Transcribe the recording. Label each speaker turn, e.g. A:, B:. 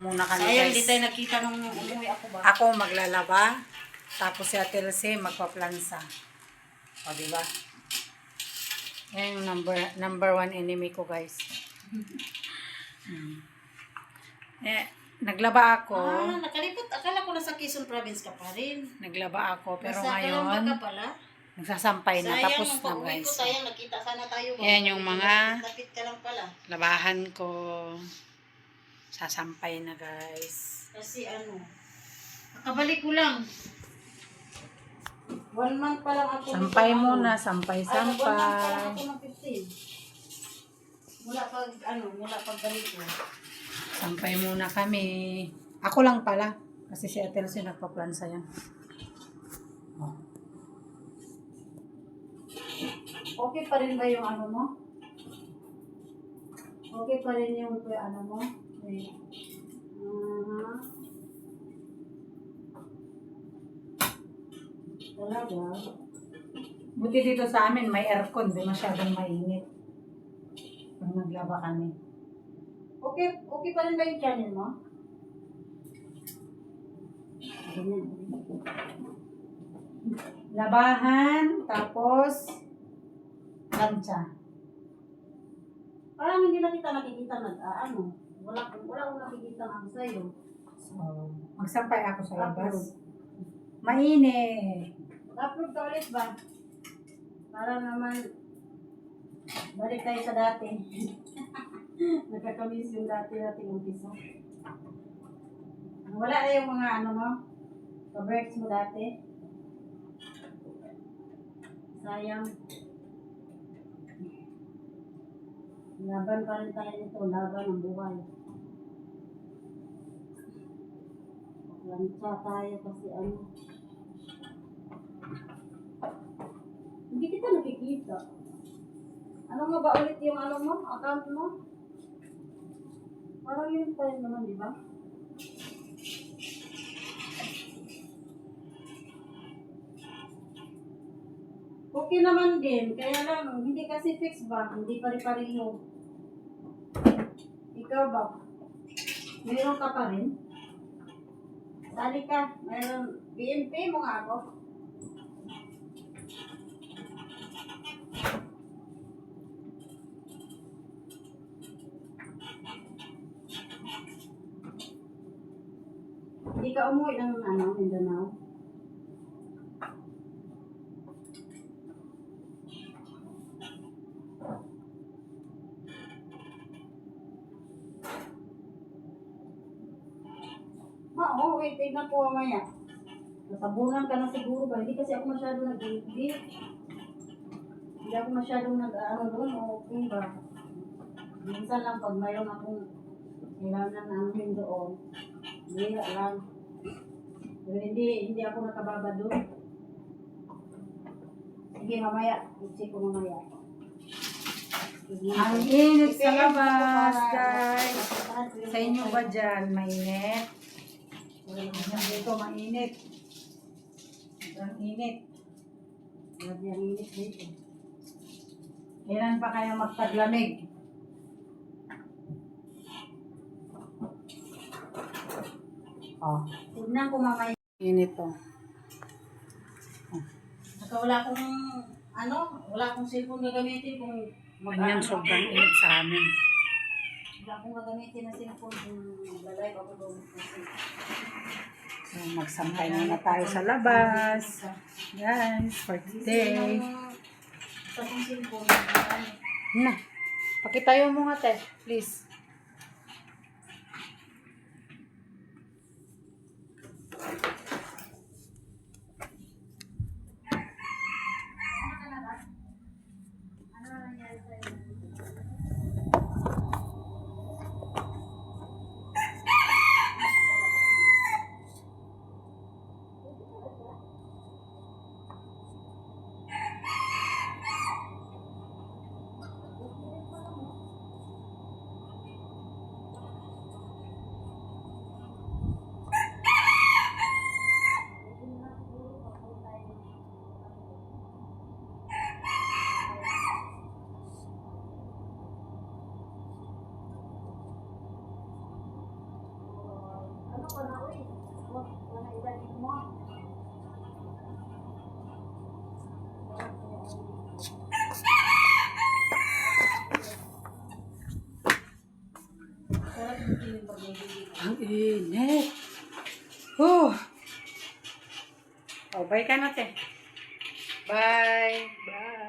A: Muna kami
B: Sayang,
A: guys.
B: di tayo nakita nung umuwi ako ba?
A: Ako maglalaba. Tapos si Ate Elsie magpa-plansa. O, diba? Yan yung number one enemy ko guys. Naglaba ako.
B: Nakalipot. Akala ko nasa Quezon Province ka pa rin.
A: Naglaba ako. Pero
B: Nasa Calamba
A: ngayon,
B: ka pala.
A: nagsasampay na.
B: Sayang,
A: Tapos
B: nung
A: na
B: pag-uwi
A: guys.
B: ko, sayang, nakita sana tayo.
A: Yan yung mga
B: lapit ka lang pala.
A: labahan ko. Sasampay na guys.
B: Kasi nakabalik ko lang. 1 month pa lang ako.
A: Sampay
B: dito,
A: muna.
B: 1 month pa
A: Sampay-sampay.
B: lang ako ng 15. Mula pag balik ko.
A: Sampay muna kami. Ako lang pala. Kasi si Ate Elsie nagpa-plansa yan. Oh.
B: Okay pa rin ba yung mo? Okay pa rin yung mo? Okay. Talaga?
A: Buti dito sa amin may aircon. Di masyadong mainit. Pag naglaba kami.
B: Okay pa rin ba yung channel mo?
A: Labahan. Tapos plancha.
B: Parang hindi na kita nakikita wala akong nakikita sa'yo.
A: So, magsampay ako sa labas. Mainit.
B: Upload ka ulit ba? Para naman balik tayo sa dati. Nagkakamiss yung dati nating umpisa. Wala na yung mga mo? Ka-breaks mo dati? Sayang. Laban pa rin tayo nito. Laban ng buhay. Lansya tayo kasi hindi kita nakikita. Ano nga ba ulit yung mo? Account mo? Parang yun pa rin naman, di ba? Okay naman din. Kaya lang, hindi kasi fix ba? Hindi pare-pareho. Ikaw ba? Mayroon ka pa rin? Sali ka. Mayroon. BMP mo nga ako. Hindi ka umuwi ng Mindanao? Okay, tignan ko mamaya. Natabunan ka na siguro ba? Hindi kasi ako masyado nag-edit. Hindi ako masyadong doon. Okay ba? Minsan lang pag mayroon akong kailangan na doon. Hindi lang. Pero hindi ako nakababa doon. Sige, mamaya. I-check ko mamaya.
A: Ang init sa labas, guys. Sa inyo ba dyan? Mainit? Dito, mainit. Ang init.
B: Grabe ang init dito.
A: Kailan pa kayo magtaglamig? Oh.
B: Tignan ko mamaya.
A: Init to.
B: Saka wala akong cellphone gagamitin kung
A: Ganyan sobrang init sa amin.
B: wala akong gagamitin na cellphone kung mag-live ako doon.
A: So, magsampay na tayo sa labas. Guys, for today.
B: Sa kong cellphone.
A: Na, pakitayo mo nga te, please.
B: Ano ka na, uy? Wala ibalik mo. Sarap yung feeling pag may bibig.
A: Ang init. Oh. Oh, bye ka na, te. Bye. Bye.